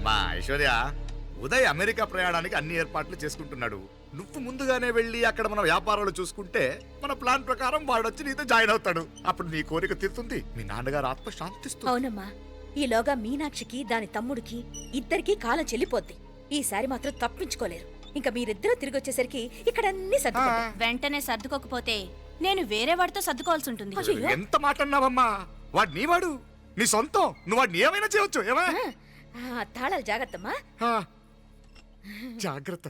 మా ఐశ్వర్య ఉదయ్ అమెరికా ప్రయాణానికి అన్ని ఏర్పాట్లు చేసుకుంటున్నాడు. నువ్వు ముందుగానే వెళ్ళి అక్కడ మన వ్యాపారాలు చూసుకుంటే మన ప్లాన్ ప్రకారం వాడొచ్చి నీతో జాయిన్ అవుతాడు. అప్పుడు నీ కోరిక తీరుతుంది, మీ నాన్నగారు ఆత్మ శాంతిస్తుంది. అవునమ్మా, ఈలోగా మీనాక్షికి దాని తమ్ముడికి ఇద్దరికీ కాలం చెల్లిపోద్ది. ఈసారి మాత్రం తప్పించుకోలేరు. ఇంకా మీరిద్దరూ తిరిగి వచ్చేసరికి ఇక్కడ అన్ని సర్దుకుంటాయి. వెంటనే సర్దుకోకపోతే నేను వేరే వాడితో సర్దుకోవాల్సి ఉంటుంది. ఎంత మాట అన్నావమ్మా? వాడు నీ వాడు, నీ సొంతం. నువ్వు వాడిని ఏమైనా చేయొచ్చు. ఏమా తాళాలు జాగ్రత్తమ్మా. జాగ్రత్త.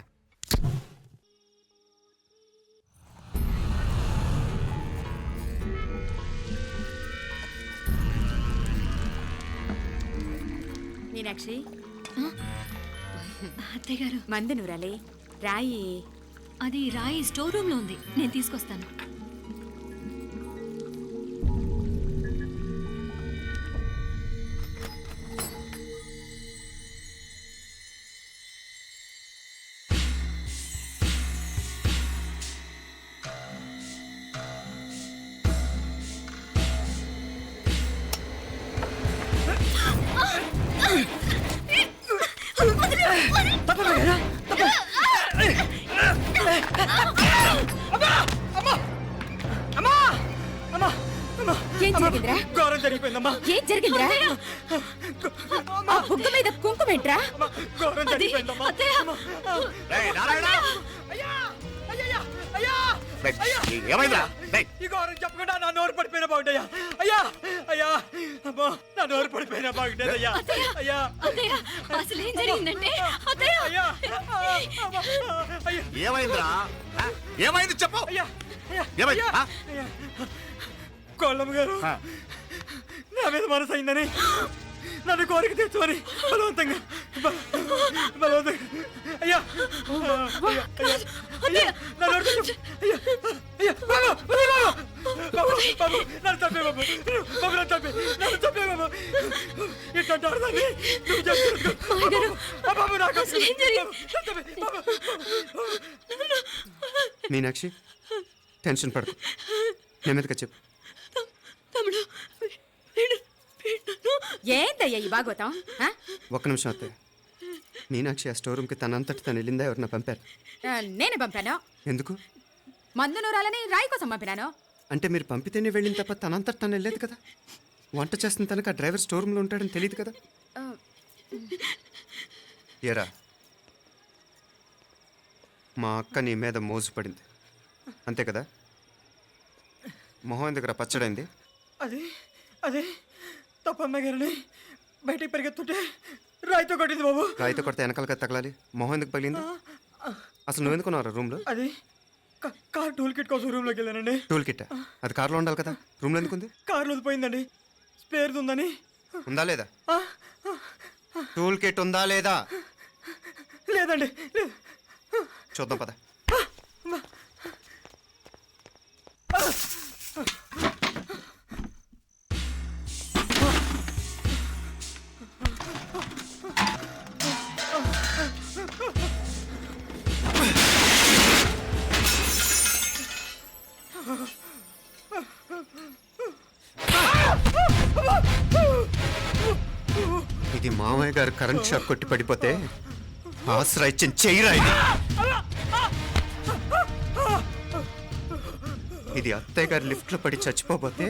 మీనాక్షి, అత్తయ్య గారు, మందు నూరాలి. రాయి అది రాయి స్టోర్ రూమ్ లో ఉంది, నేను తీసుకొస్తాను. ఏం జరిగిందిరా? ఘోరం జరిగిపోయిందమ్మా. ఏం జరిగిందిరా? ఆ బుగ్గ మీద కుంకుమేంట్రా? ఘోరం జరిగిపోయిందమ్మా. ఏమైందా? ఈ ఘోరం చెప్పకుండా నా నోరు పడిపోయినా బాగుంటాయా? అయ్యా అయ్యా అమ్మా, నా నోరు పడిపోయినా బాగుంటేదయ్యా. అయ్యా అత్తయ్య, అసలు ఏం జరిగిందంటే అత్తయ్య, అయ్యా అయ్యా ఏమైందిరా? ఏమైంది చెప్పు. అయ్యా ఏమైంది? అయ్యా కోళ్ళమ్మ గారు నా మీద మనసు అయిందని నన్ను కోరిక తెచ్చుకొని బలవంతంగా అయ్యా నన్ను తప్పే బాబు, నన్ను తప్పే బాబు. ఇట్లాంటి ఆడదాన్ని నువ్వు చెప్తున్నావు బాబు. నాకు మీనాక్షి, టెన్షన్ పడకు, నెమ్మదిగా చెప్పు. ఏందయ్యా ఈ భాగవతం? ఒక్క నిమిషం అత్తయ్య. మీనాక్షి ఆ స్టోర్ రూమ్కి తనంతటి తను వెళ్ళిందా, ఎవరన్నా పంపారు? నేనే పంపాను. ఎందుకు? మందు నూరాలని రాయి కోసం పంపినాను. అంటే మీరు పంపితేనే వెళ్ళిన తప్ప తనంతటి తను వెళ్ళలేదు కదా. వంట చేస్తున్న తనకు ఆ డ్రైవర్ స్టోర్ రూమ్లో ఉంటాడని తెలియదు కదా. ఏరా, మా అక్క నీ మీద మోజుపడింది అంతే కదా. మొహం ఎందుకురా పచ్చడైంది? అదే అదే తప్పమ్మ గారిని బయటికి పరిగెత్తుంటే రాయితో కొట్టింది బాబు. రాయితో కొడితే వెనకాలగా తగలాలి, మొహం ఎందుకు పగిలింది? అసలు నువ్వు ఎందుకున్నారా రూమ్లో? అది కార్ టూల్ కిట్ కోసం రూమ్లోకి వెళ్ళానండి. టూల్ కిట్ అది కార్లో ఉండాలి కదా, రూమ్లో ఎందుకు ఉంది? కార్లో పోయిందండి, స్పేర్ ఉందని. ఉందా లేదా? టూల్ కిట్ ఉందా లేదా? లేదండి, లేదు. చూద్దాం పద. ఇది మామయ్య గారు కరెంట్ షాక్ కొట్టి పడిపోతే ఆసరా ఇచ్చిన చెయ్యిరా ఇది. ఇది అత్తయ్య గారు లిఫ్ట్లో పడి చచ్చిపోతే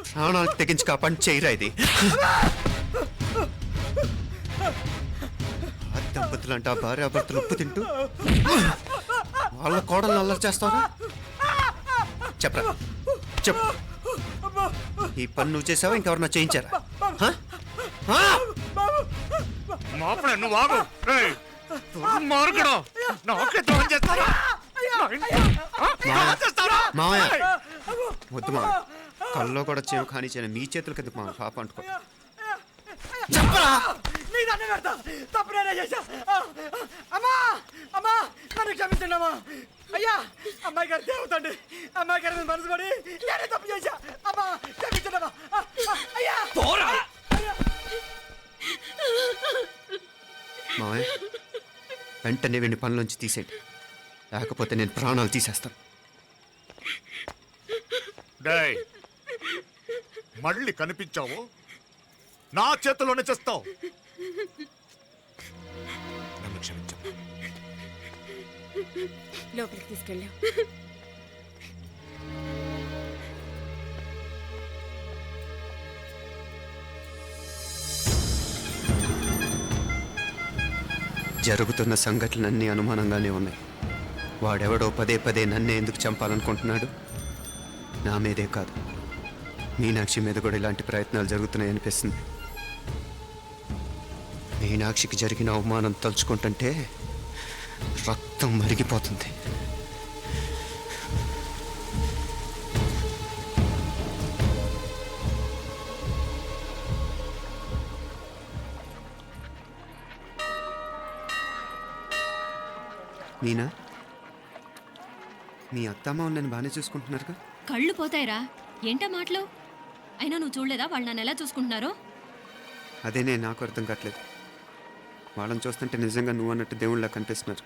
ప్రాణాలు తెగించి కాపాడి చెయ్యిరా ఇది. ఆ దంపతులంటే ఆ భార్యాభర్తలు ఉప్పు తింటూ వాళ్ళ కోడలు అల్లరి చేస్తారా? చెప్పరా, చెప్పు. ఈ పని నువ్వు చేసావా, ఇంకెవరన్నా చేయించారా? నువ్వు ఆగు. మార్గడం నాకే ద్రోహం చేస్తారా? మావయ్య వద్దు మావయ్య, కల్లో కూడా చేవు కానీ చేయను మీ చేతులకి ఎందుకు మావయ్య, పాప అంటుకో. చెప్పరా, నీ దండ పెడతా. తప్పు నేనే చేశా. అమ్మా అమ్మా, నన్ను క్షమించండి అమ్మా. అయ్యా, అమ్మాయి గారు దేవతండి, అమ్మాయి గారి మీద మనసు పడి నేనే తప్పు చేశా. అమ్మా క్షమించండి అమ్మా. అయ్యా మావయ్య వెంటనే వీడిని పనిలోంచి తీసేయండి, లేకపోతే నేను ప్రాణాలు తీసేస్తాను. మళ్ళీ కనిపించావు నా చేతిలోనే చేస్తావు. లోపలికి తీసుకెళ్ళాం. జరుగుతున్న సంఘటనలన్నీ అనుమానంగానే ఉన్నాయి. వాడెవడో పదే పదే నన్నే ఎందుకు చంపాలనుకుంటున్నాడు? నా మీదే కాదు, మీనాక్షి మీద కూడా ఇలాంటి ప్రయత్నాలు జరుగుతున్నాయనిపిస్తుంది. మీనాక్షికి జరిగిన అవమానం తలుచుకుంటుంటే రక్తం మరిగిపోతుంది. మీనా, మీ అత్తమ్మ నన్ను బాగానే చూసుకుంటున్నారుగా? కళ్ళు పోతాయిరా, ఏంటా మాటలు? అయినా నువ్వు చూడలేదా వాళ్ళు నన్ను ఎలా చూసుకుంటున్నారో? అదేనే నాకు అర్థం కావట్లేదు. వాళ్ళని చూస్తుంటే నిజంగా నువ్వు అన్నట్టు దేవుళ్ళ కనిపిస్తున్నారు.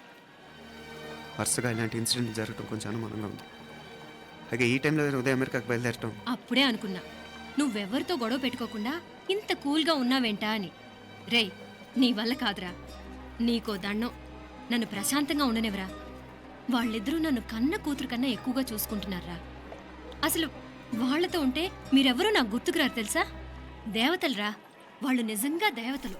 వరుసగా ఇలాంటి ఇన్సిడెంట్ జరగడం కొంచెం అనుమానంగా ఉంది. అలాగే ఈ టైంలో ఉదయం అమెరికాకు బయలుదేరటం. అప్పుడే అనుకున్నా నువ్వెవరితో గొడవ పెట్టుకోకుండా ఇంత కూల్గా ఉన్నావేంటా అని. రేయ్, నీ వల్ల కాదురా, నీకో దండం, నన్ను ప్రశాంతంగా ఉండనివరా. వాళ్ళిద్దరూ నన్ను కన్న కూతురు కన్నా ఎక్కువగా చూసుకుంటున్నారా. అసలు వాళ్లతో ఉంటే మీరెవరూ నాకు గుర్తుకురారు తెలుసా? దేవతలురా, వాళ్ళు నిజంగా దేవతలు.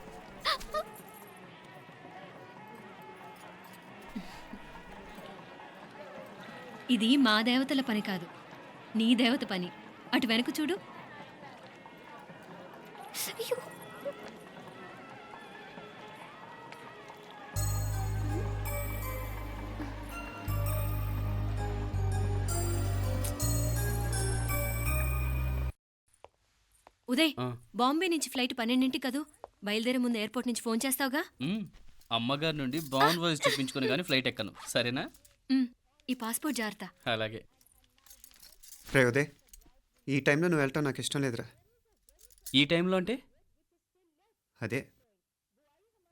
ఇది మా దేవతల పని కాదు, నీ దేవత పని. అటు వెనక చూడు. అయ్యో, ఉదయ్, బాంబే నుంచి ఫ్లైట్ 12ంటికి కదూ. బయలుదేరే ముందు ఎయిర్పోర్ట్ నుంచి ఫోన్ చేస్తావుగా? అమ్మగారి నుండి బాండ్ వాయిస్ చూపించుకుని కానీ ఫ్లైట్ ఎక్కను, సరేనా? ఈ పాస్పోర్ట్ జాగ్రత్త. అలాగే. రే ఉదయ్, ఈ టైంలో నువ్వు వెళ్ళటం నాకు ఇష్టం లేదురా. ఈ టైంలో అంటే? అదే,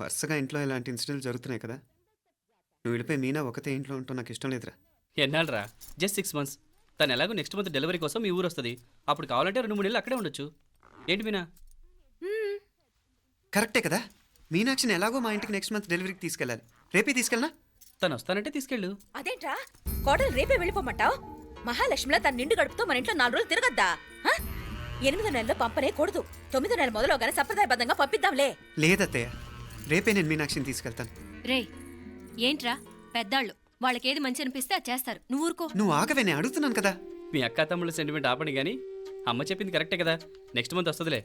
వరుసగా ఇంట్లో ఇలాంటి ఇన్సిడెంట్లు జరుగుతున్నాయి కదా. నువ్వు వెళ్ళిపోయి మీనా ఒకతే ఇంట్లో ఉంటావు నాకు ఇష్టం లేదురా. ఎన్నాళ్ళరా? Just 6 months. తను ఎలాగో నెక్స్ట్ మంత్ డెలివరీ కోసం మీ ఊరు వస్తుంది. అప్పుడు కావాలంటే 2-3 నెలలు అక్కడే ఉండొచ్చు. ఏంటి మీనా? కరెక్టే కదా. మీనాక్షిని ఎలాగో మా ఇంటికి నెక్స్ట్ మంత్ డెలివరీకి తీసుకెళ్ళాలి. రేపే తీసుకెళ్ళనా? తను వస్తానంటే తీసుకెళ్ళు. అదేంట్రా కోడలు రేపే వెళ్ళిపోమంటావు? మహాలక్ష్మిలా తన నిండు గడుపుతో మన ఇంట్లో 4 రోజులు తిరగద్దా? 8వ నెలలో పంపనే కూడదు. 9వ నెల మొదలుగానే సంప్రదాయబద్ధంగా పంపిద్దాంలే. లేదత్తయ్య, రేపే నేను మీనాక్షిని తీసుకెళ్తాను. రేయ్, ఏంట్రా పెద్దాళ్ళు, వాళ్ళకేది మంచి అనిపిస్తే అది చేస్తారు. నువ్వు ఊరుకో. నువ్వు ఆగవే, నేను అడుగుతున్నాను కదా. మీ అక్క తమ్ముళ్ళ సెంటిమెంట్ ఆపండి కానీ అమ్మ చెప్పింది కరెక్టే కదా, నెక్స్ట్ మంత్ వస్తుందిలే.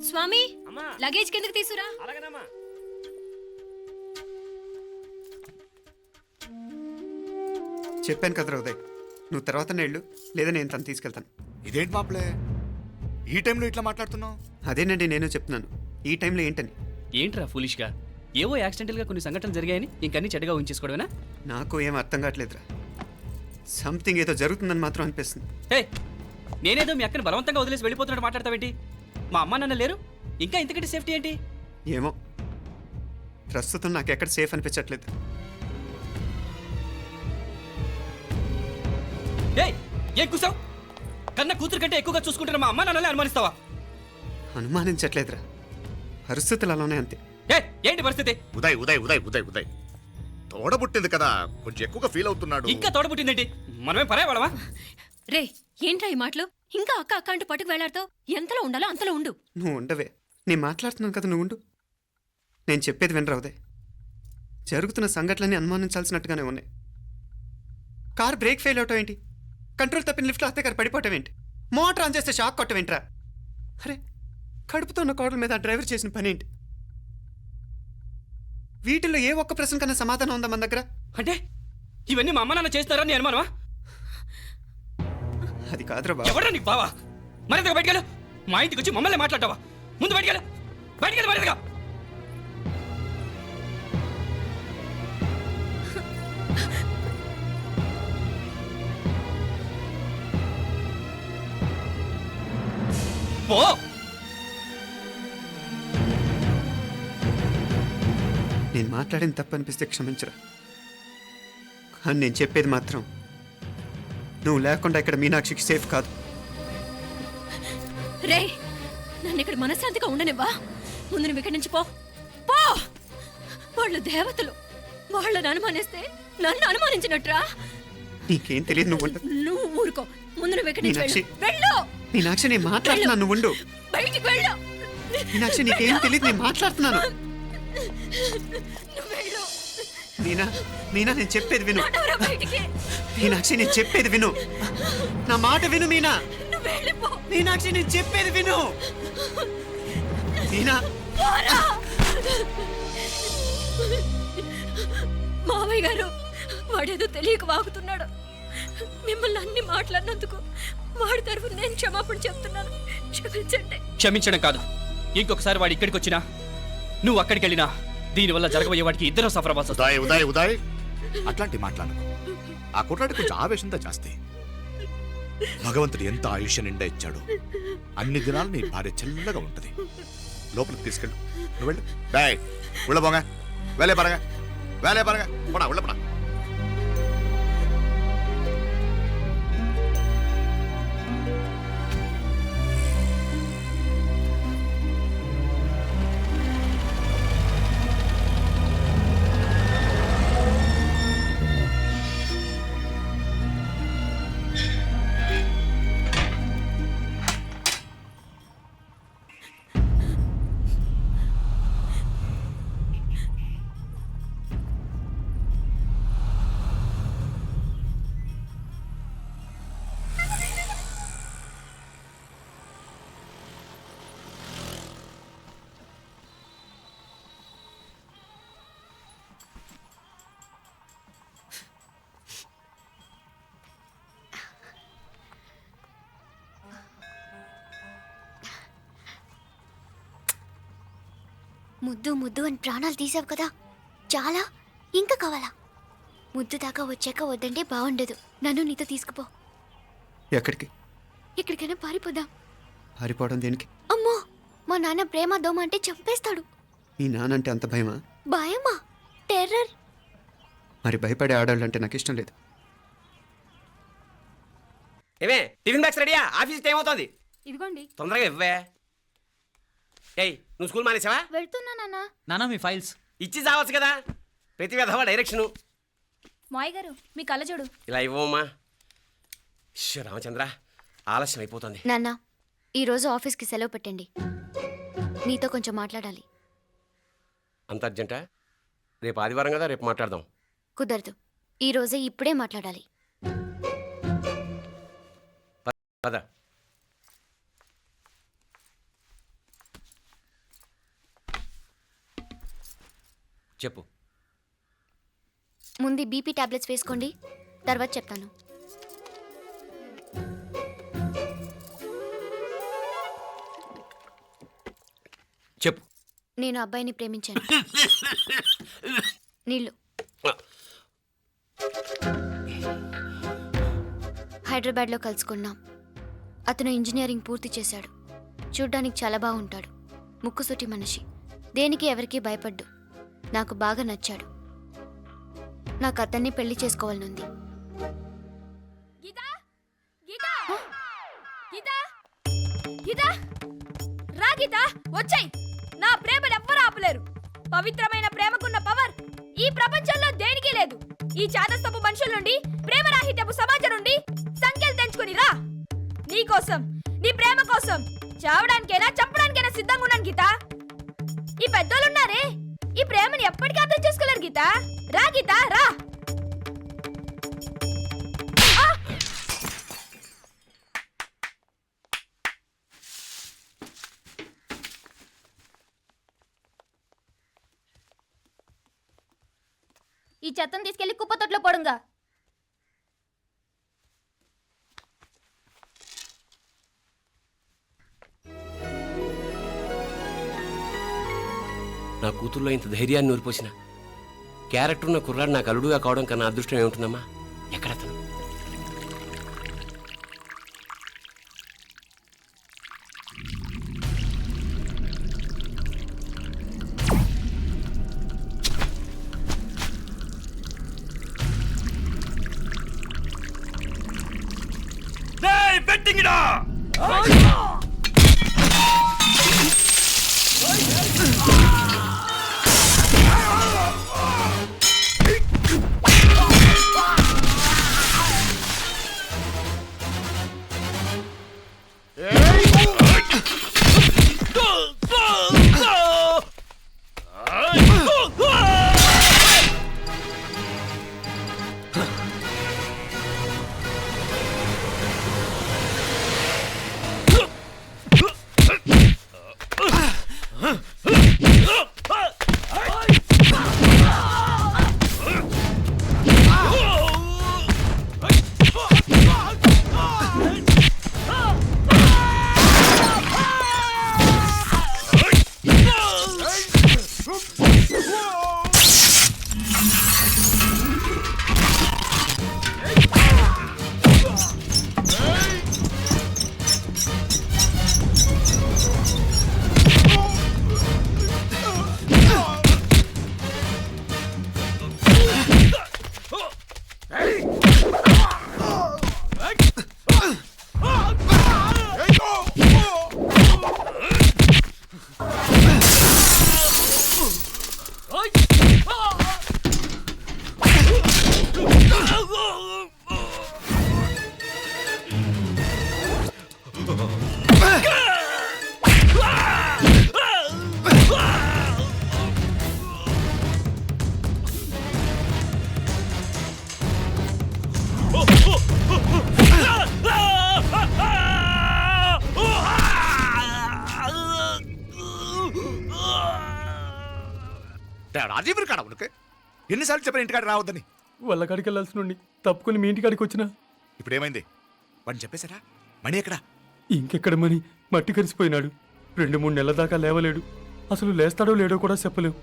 స్వామి, లగేజ్ కిందకి తీసురా. చెప్పాను కదరా ఉదయ్, నువ్వు తర్వాత నేళ్ళు లేదా నేను తను తీసుకెళ్తాను. ఇదేంటి మాప్లే ఈ టైంలో ఇట్లా మాట్లాడుతున్నావు? అదేనండి నేను చెప్తున్నాను, ఈ టైంలో ఏంటని. ఏంట్రా ఫులిష్గా? ఏవో యాక్సిడెంటల్గా కొన్ని సంఘటనలు జరిగాయని ఇంకన్నీ చెడ్డగా ఉంచేసుకోవడమేనా? నాకు ఏం అర్థం కావట్లేదురా. సంథింగ్ ఏదో జరుగుతుందని మాత్రం అనిపిస్తుంది. హే, నేనేదో మీ అక్కని బలవంతంగా వదిలేసి వెళ్ళిపోతున్నట్టు మాట్లాడతావేంటి? మా అమ్మ నాన్న లేరు, ఇంకా ఇంతకంటే సేఫ్టీ ఏంటి? ఏమో, ప్రస్తుతం నాకు ఎక్కడ సేఫ్ అనిపించట్లేదు. ఏయ్, ఏం కూసావు? కన్న కూతురు కంటే ఎక్కువగా చూసుకుంటున్న మా అమ్మ నాన్నలే అనుమానిస్తావా? అనుమానించట్లేదురా, పరిస్థితులు అలానే అంతే. ఏంటి పరిస్థితి? ఉదయ్ ఉదయ్ ఉదయ్ ఉదయ్ ఉదయ్ తోడబుట్టింది కదా, కొంచెం ఎక్కువగా ఫీల్ అవుతున్నాడు. ఇంకా తోడబుట్టిందేంటి? మనమే పరాయవాడవా? రే, ఏంట్రా ఈ మాటలు? ఇంకా అక్క అక్క అంటూ పట్టుకు వెళ్లాడుతావు. ఎంతలో ఉండాలో అంతలో ఉండు. నువ్వు ఉండవే, నేను మాట్లాడుతున్నాను కదా, నువ్వు ఉండు. నేను చెప్పేది వినరా ఉదయ్, జరుగుతున్న సంఘటనలన్నీ అనుమానించాల్సినట్టుగానే ఉన్నాయి. కారు బ్రేక్ ఫెయిల్ అవటం ఏంటి? కంట్రోల్ తప్పిన లిఫ్ట్లో అత్తే గారు పడిపోవటం ఏంటి? మోటార్ ఆన్ చేస్తే షాక్ కొట్టం ఏంట్రా? అరే, కడుపుతో ఉన్న కోడల మీద ఆ డ్రైవర్ చేసిన పని ఏంటి? వీటిల్లో ఏ ఒక్క ప్రశ్న కన్నా సమాధానం ఉందా మన దగ్గర? అంటే ఇవన్నీ మా అమ్మ నాన్న చేస్తారా నీ అనుమానమా? అది కాదురా బాబు. ఎవరా నీకు బావా? మరింతగా బయటకెళ్ళు. మా ఇంటికి వచ్చి మమ్మల్ని మాట్లాడతావా? ముందు బయటకెళ్ళు, బయటకెళ్ళు మరింతగా. పో. నేను మాట్లాడిన తప్పు అనిపిస్తే క్షమించరా, కానీ నేను చెప్పేది మాత్రం నువ్వు లేకుండా ఇక్కడ మీనాక్షికి సేఫ్ కాదు. రే, నన్ను ఇక్కడ మనశ్శాంతిగా ఉండనివ్వా. ముందు నువ్వు ఇక్కడి నుంచి పో. పో. వాళ్ళు దేవతలు, వాళ్ళని అనుమానిస్తే నన్ను అనుమానించినట్రా. నీకేం తెలియదు, నువ్వు ఉండు. నువ్వు ఊరుకో. ముందు నువ్వు ఇక్కడి నుంచి మీనాక్షి. వెళ్ళు. మీనాక్షి, నేను మాట్లాడుతున్నాను, నువ్వు ఉండు. బయటికి వెళ్ళు. మీనాక్షి, నీకేం తెలియదు, నేను మాట్లాడుతున్నాను. నువ్వు వెళ్ళు. మీనా, మీనా, నేను చెప్పేది విను. నడవరా బయటికి. మీనాక్షి, నేను చెప్పేది విను. నా మాట విను మీనా. నువ్వు వెళ్ళిపో. మీనాక్షి, నేను చెప్పేది విను. మీనా, పోరా. మావయ్య గారు, వాడేదో తెలియక వాగుతున్నాడు. మిమ్మల్ని అన్ని మాట్లాడినందుకు వాడి తరఫున నేను క్షమాపణ చెప్తున్నాను. క్షమించండి. క్షమించడం కాదు, ఇంకొకసారి వాడు ఇక్కడికి వచ్చినా నువ్వు అక్కడికి వెళ్ళినా దీనివల్ల జరగబోయే వాడికి ఇద్దరు సఫర్ అవ్వాల్సి వస్తుంది. ఉదయ్ ఉదయ్ ఉదయ్ అట్లాంటి మాట్లాడకు. ఆ కుట్రాడి కొంచెం ఆవేశంతో జాస్తి. భగవంతుడు ఎంత ఆయుష్య నిండా ఇచ్చాడు. అన్ని దినాలు నీ భార్య చల్లగా ఉంటది. లోపలికి తీసుకెళ్ళు. నువ్వు వెళ్ళు. బాయ్ ఉళ్ళ పోగా వేలే పరగా పోడా ఉళ్ళ పడా. ముద్దు ముద్దు అని ప్రాణాలు తీసావు కదా, చాలా ఇంకా కావాలా? ముద్దు దాకా వచ్చాక వద్దంటే బాగుండదు. నన్ను నీతో తీసుకుపో. ఎక్కడికి? ఎక్కడికైనా పారిపోదాం. పారిపోవడం దేనికి? అమ్మో, మా నాన్న ప్రేమ దోమ అంటే చంపేస్తాడు. మీ నానంటే అంత భయమా? భయమా? టెర్రర్. మరి భయపడే ఆడవాళ్ళు అంటే నాకు ఇష్టం లేదు. ఏమే టిఫిన్ బ్యాగ్స్ రెడీయా? ఆఫీస్ టైం అవుతుంది. ఇదిగోండి. తొందరగా ఇవ్వే. ఏయ్, నువ్వు స్కూల్ మానేసావా? వెళ్తున్నా నాన్న. నానా మీ ఫైల్స్ ఇచ్చి చావచ్చు కదా. ప్రతి విధవా డైరెక్షను. మాయ్ గారు, మీ కళ్ళజోడు. ఇలా ఇవ్వమ్మా. రామచంద్ర, ఆలస్యం అయిపోతుంది. నాన్న, ఈరోజు ఆఫీస్కి సెలవు పెట్టండి. నీతో కొంచెం మాట్లాడాలి. అంత అర్జెంటా? రేపు ఆదివారం కదా, రేపు మాట్లాడదాం. కుదరదు, ఈరోజే ఇప్పుడే మాట్లాడాలి. పద. చెప్పు. ముందు బీపీ టాబ్లెట్స్ వేసుకోండి, తర్వాత చెప్తాను. చెప్పు. నేను అబ్బాయిని ప్రేమించాను. నీళ్ళు. హైదరాబాద్లో కలుసుకున్నాం. అతను ఇంజనీరింగ్ పూర్తి చేశాడు. చూడ్డానికి చాలా బాగుంటాడు. ముక్కుసూటి మనిషి. దేనికి ఎవరికీ భయపడ్డు. నాకు బాగా నచ్చాడు. నాకు అతన్ని పెళ్లి చేసుకోవాలనుంది. గీతా గీతా గీతా గీతా రా గీతా, వచ్చాయి. నా ప్రేమను ఎవ్వరూ ఆపలేరు. పవిత్రమైన ప్రేమకున్న పవర్ ఈ ప్రపంచంలో దేనికి లేదు. ఈ చాదస్తపు మనుషుల నుండి, ప్రేమరాహిత్యపు సమాజం నుండి సంఖ్యలు తెంచుకుని రా. నీ కోసం, నీ ప్రేమ కోసం చావడానికైనా చంపడానికైనా సిద్ధంగా ఉన్నాను గీతా. ఈ పెద్దోళ్ళున్నారే, ఈ ప్రేమని ఎప్పటికీ అర్థం చేసుకోలేరు గీతా. రా గీతా, రా. ఈ చెత్తను తీసుకెళ్లి కుప్పతొట్లో పడుంగా. నా కూతుర్లో ఇంత ధైర్యాన్ని నూరిపోసిన క్యారెక్టర్ ఉన్న కుర్రాడు నాకు అల్లుడుగా కావడం కన్నా అదృష్టం ఏముంటుందమ్మా? ఎక్కడతను? రాజీవ్ కాడ ఉనకు ఎన్నిసార్లు చెప్పిన ఇంటికాడ రావద్దని. వాళ్ళ కాడికి వెళ్ళాల్సి నుండి తప్పుకొని మీ ఇంటి కాడికి వచ్చినా ఇప్పుడు ఏమైంది? వాడిని చెప్పేశారా? మణి ఎక్కడా? ఇంకెక్కడ మని మట్టి కరిసిపోయినాడు. 2-3 నెలల దాకా లేవలేడు. అసలు లేస్తాడో లేడో కూడా చెప్పలేం.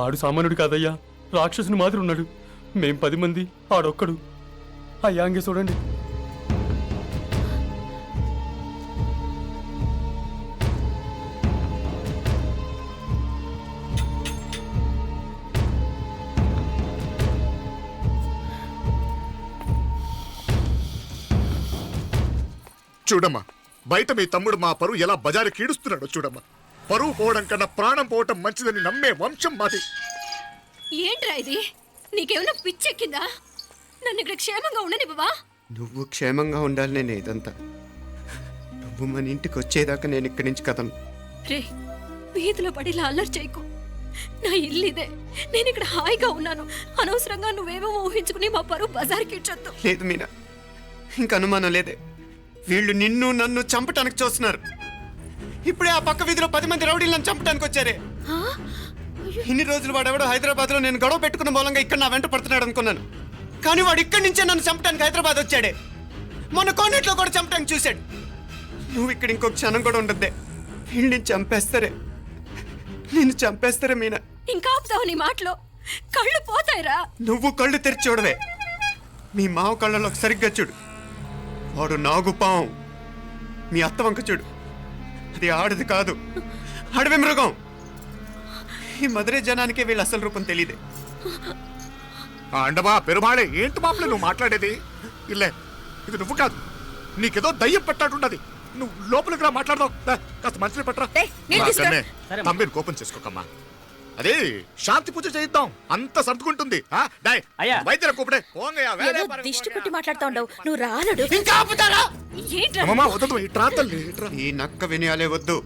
ఆడు సామాన్యుడు కాదయ్యా, రాక్షసుని మాదిరి ఉన్నాడు. మేం 10 మంది, ఆడొక్కడు. అయ్యా అంగే చూడండి. చూడమ్మా, బయట మీ తమ్ముడు మా పరువు ఎలా బజారు కీడుస్తున్నాడో చూడమ్మా. పరువు పోవడం కన్నా ప్రాణం పోవటం మంచిదని నమ్మే వంశం మాది. ఏంట్రా ఇది? నీకేమైనా పిచ్చెక్కిందా? నన్ను ఇక్కడ క్షేమంగా ఉండనివ్వవా? నువ్వు క్షేమంగా ఉండాలి. నేను ఇదంతా నువ్వు మన ఇంటికి వచ్చేదాకా నేను ఇక్కడి నుంచి కదను. రే, వీధిలో పడి ఇలా అల్లరి చేయకు. నా ఇల్లు ఇదే. నేను ఇక్కడ హాయిగా ఉన్నాను. అనవసరంగా నువ్వేమో ఊహించుకుని మా పరువు బజార్కి ఇచ్చొద్దు. లేదు మీనా, ఇంక అనుమానం లేదే. వీళ్ళు నిన్ను నన్ను చంపటానికి చూస్తున్నారు. ఇప్పుడే ఆ పక్క వీధిలో 10 మంది రౌడీలు నన్ను చంపటానికి వచ్చారే. ఇన్ని రోజులు వాడెవడో హైదరాబాద్లో నేను గొడవ పెట్టుకున్న మూలంగా ఇక్కడ నా వెంట పడుతున్నాడు అనుకున్నాను. కానీ వాడు ఇక్కడి నుంచే నన్ను చంపటానికి హైదరాబాద్ వచ్చాడే. మొన్న కోనేట్లో కూడా చంపటానికి చూశాడు. నువ్వు ఇక్కడ ఇంకొక క్షణం కూడా ఉండద్దే. వీళ్ళని చంపేస్తారే, నిన్ను చంపేస్తారే మీనా. ఇంకా ఆపుతావు నీ మాటలో? కళ్ళు పోతాయిరా. నువ్వు కళ్ళు తెరిచి చూడవే. మీ మావ కళ్ళలో సరిగ్గా చూడు. వాడు నాగుపాం. మీ అత్త వంక చూడు, అది ఆడది కాదు, అడవి మృగం. ఈ మధుரை జనానికే వీళ్ళ అసలు రూపం తెలియదే. అండమా పెరుమాళే, ఏంటి మాపలే నువ్వు మాట్లాడేది? ఇల్లే, ఇది నువ్వు కాదు, నీకేదో దయ్యం పట్టాడున్నది. నువ్వు లోపలికి రా, మాట్లాడదాం. కాస్త మంచిని పట్టరా. తమ్మిని కోపం చేసుకోకమ్మా. అదే శాంతి పూజ చేయిద్దాం, అంత సర్దుకుంటుంది. వైద్యుల కూపడే దిష్టి పెట్టి మాట్లాడుతా ఉండవు. నువ్వు రానడు. ఇంకా ఆపుతారా? ఈ నక్క వినయాలే వద్దు.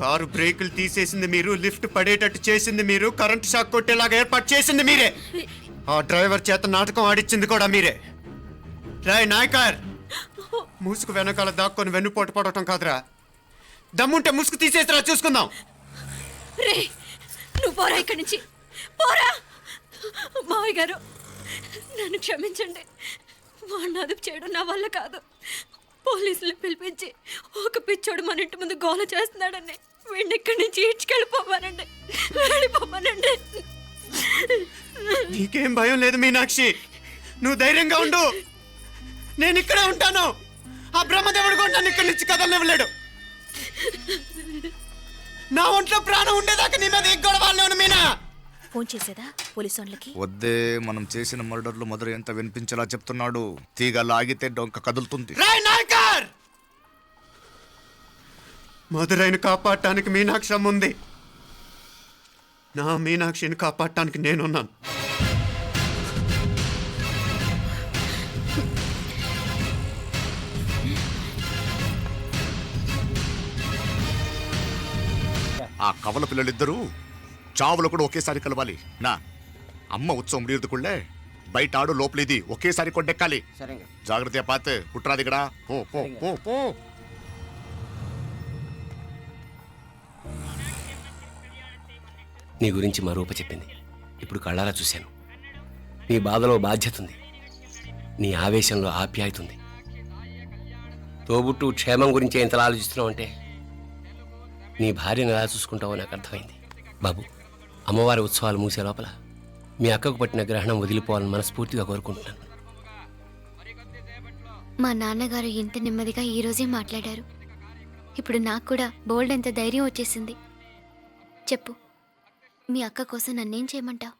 కారు బ్రేకులు తీసేసింది మీరు, లిఫ్ట్ పడేటట్టు చేసింది మీరు, కరెంట్ షాక్ కొట్టేలాగా ఏర్పాటు చేసింది మీరే. ఆ డ్రైవర్ చేత నాటకం ఆడిచ్చింది కూడా మీరే. రాయ్ నాయకర్, ముసుగు వెనకాల దాక్కొని వెన్నుపోటు పడటం కాదురా. దమ్ముంటే ముసుగు తీసేసిరా, చూసుకుందాం. రే, నువ్వు పోరా ఇక్కడి నుంచి, పోరా. మావయ్య గారు, నన్ను క్షమించండి. వాడిని అదుపు చేయడం నా వల్ల కాదు. పోలీసులు పిలిపించి ఒక పిచ్చోడు మన ఇంటి ముందు గోల చేస్తున్నాడని వీడిని ఇక్కడి నుంచి ఈడ్చుకెళ్ళిపోమానండి, వెళ్ళిపోమానండి. నీకేం భయం లేదు మీనాక్షి, నువ్వు ధైర్యంగా ఉండు. నేను ఇక్కడే ఉంటాను. ఆ బ్రహ్మదేవుడు కూడా నన్ను ఇక్కడి నుంచి కదలనివ్వలేడు. నా ఒంట్లో ప్రాణం ఉండేదాకా నీ మీద గొడవలు మీనా. ఫోన్ చేసేదా పోలీసు వాళ్ళకి? వద్దే, మనం చేసిన మర్డర్లు మధుర ఎంత వినిపించేలా చెప్తున్నాడు. తీగ లాగితే డొంక కదులుతుంది. మధురైని కాపాడటానికి మీనాక్షి ఉంది. నా మీనాక్షిని కాపాడటానికి నేనున్నాను. ఆ కవల పిల్లలిద్దరూ చావులో కూడా ఒకేసారి కలవాలి. నా అమ్మ ఉత్సవం ముడియదుకుళ్ళే బయట ఆడు లోపలిది ఒకేసారి కొట్టెక్కాలి. జాగ్రత్తగా పాతే కుట్రాది ఇక్కడ. పో పో పో పో. నీ గురించి మా రూప చెప్పింది. ఇప్పుడు కళ్ళారా చూశాను. నీ బాధలో బాధ్యత ఉంది, నీ ఆవేశంలో ఆప్యాయత ఉంది. తోబుట్టు క్షేమం గురించి ఎంతలా ఆలోచిస్తున్నావు అంటే నీ భార్యను ఎలా చూసుకుంటావో నాకు అర్థమైంది. బాబు, అమ్మవారి ఉత్సవాలు మూసే లోపల మీ అక్కకు పట్టిన గ్రహణం వదిలిపోవాలని మనస్ఫూర్తిగా కోరుకుంటున్నాను. మా నాన్నగారు ఇంత నెమ్మదిగా ఈరోజే మాట్లాడారు. ఇప్పుడు నాకు కూడా బోల్డ్ ఎంత ధైర్యం వచ్చేసింది. చెప్పు, మీ అక్క కోసం నన్నేం చేయమంటావు?